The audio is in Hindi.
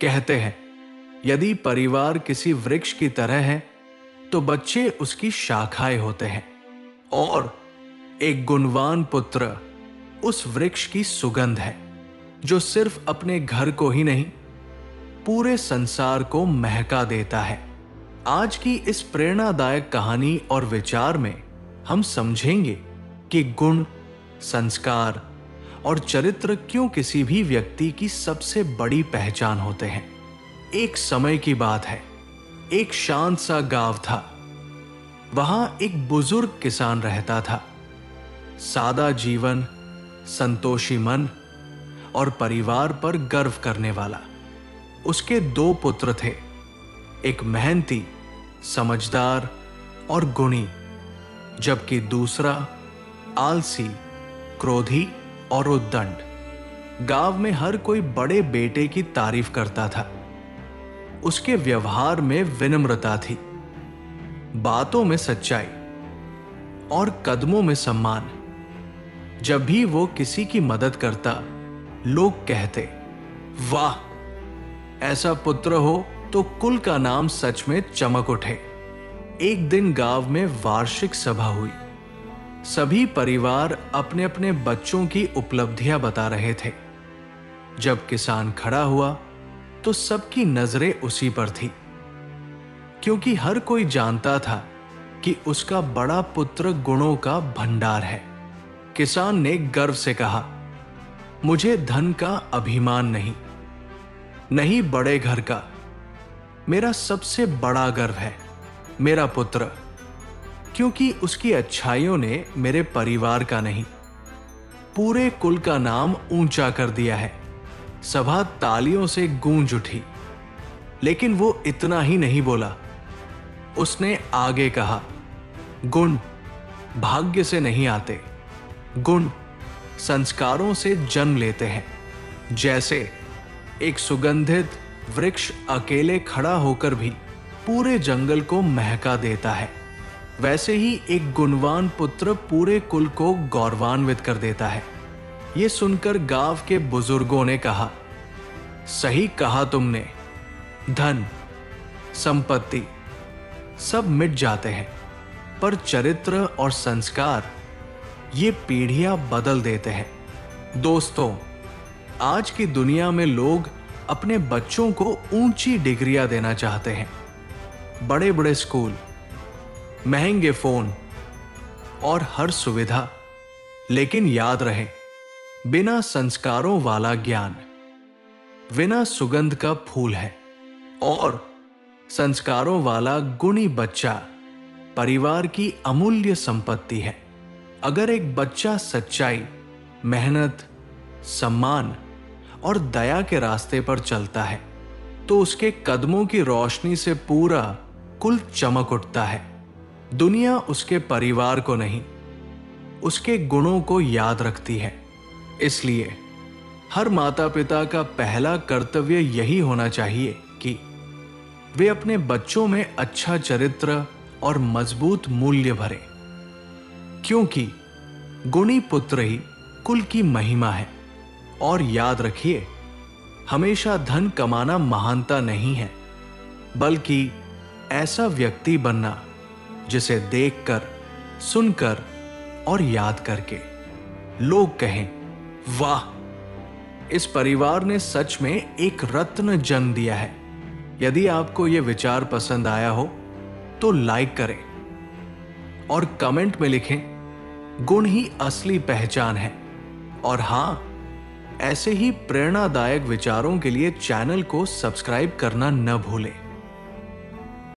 कहते हैं, यदि परिवार किसी वृक्ष की तरह है तो बच्चे उसकी शाखाएं होते हैं, और एक गुणवान पुत्र उस वृक्ष की सुगंध है जो सिर्फ अपने घर को ही नहीं, पूरे संसार को महका देता है। आज की इस प्रेरणादायक कहानी और विचार में हम समझेंगे कि गुण, संस्कार और चरित्र क्यों किसी भी व्यक्ति की सबसे बड़ी पहचान होते हैं। एक समय की बात है, एक शांत सा गांव था। वहां एक बुजुर्ग किसान रहता था। सादा जीवन, संतोषी मन और परिवार पर गर्व करने वाला। उसके 2 पुत्र थे, एक मेहनती, समझदार और गुणी, जबकि दूसरा आलसी, क्रोधी और उद्दंड। गांव में हर कोई बड़े बेटे की तारीफ करता था। उसके व्यवहार में विनम्रता थी, बातों में सच्चाई और कदमों में सम्मान। जब भी वो किसी की मदद करता, लोग कहते, वाह, ऐसा पुत्र हो तो कुल का नाम सच में चमक उठे। एक दिन गांव में वार्षिक सभा हुई। सभी परिवार अपने अपने बच्चों की उपलब्धियां बता रहे थे। जब किसान खड़ा हुआ तो सबकी नजरें उसी पर थी, क्योंकि हर कोई जानता था कि उसका बड़ा पुत्र गुणों का भंडार है। किसान ने गर्व से कहा, मुझे धन का अभिमान नहीं, नहीं बड़े घर का। मेरा सबसे बड़ा गर्व है मेरा पुत्र, क्योंकि उसकी अच्छाइयों ने मेरे परिवार का नहीं, पूरे कुल का नाम ऊंचा कर दिया है। सभा तालियों से गूंज उठी। लेकिन वो इतना ही नहीं बोला। उसने आगे कहा, गुण भाग्य से नहीं आते, गुण संस्कारों से जन्म लेते हैं। जैसे एक सुगंधित वृक्ष अकेले खड़ा होकर भी पूरे जंगल को महका देता है, वैसे ही एक गुणवान पुत्र पूरे कुल को गौरवान्वित कर देता है। ये सुनकर गांव के बुजुर्गों ने कहा, सही कहा तुमने। धन, संपत्ति सब मिट जाते हैं, पर चरित्र और संस्कार ये पीढ़ियां बदल देते हैं। दोस्तों, आज की दुनिया में लोग अपने बच्चों को ऊंची डिग्रियां देना चाहते हैं, बड़े बड़े स्कूल, महंगे फोन और हर सुविधा। लेकिन याद रहे, बिना संस्कारों वाला ज्ञान बिना सुगंध का फूल है, और संस्कारों वाला गुणी बच्चा परिवार की अमूल्य संपत्ति है। अगर एक बच्चा सच्चाई, मेहनत, सम्मान और दया के रास्ते पर चलता है तो उसके कदमों की रोशनी से पूरा कुल चमक उठता है। दुनिया उसके परिवार को नहीं, उसके गुणों को याद रखती है। इसलिए हर माता पिता का पहला कर्तव्य यही होना चाहिए कि वे अपने बच्चों में अच्छा चरित्र और मजबूत मूल्य भरें, क्योंकि गुणी पुत्र ही कुल की महिमा है। और याद रखिए, हमेशा धन कमाना महानता नहीं है, बल्कि ऐसा व्यक्ति बनना जिसे देखकर, सुनकर और याद करके लोग कहें, वाह, इस परिवार ने सच में एक रत्न जन्म दिया है। यदि आपको यह विचार पसंद आया हो तो लाइक करें और कमेंट में लिखें, गुण ही असली पहचान है। और हां, ऐसे ही प्रेरणादायक विचारों के लिए चैनल को सब्सक्राइब करना न भूलें।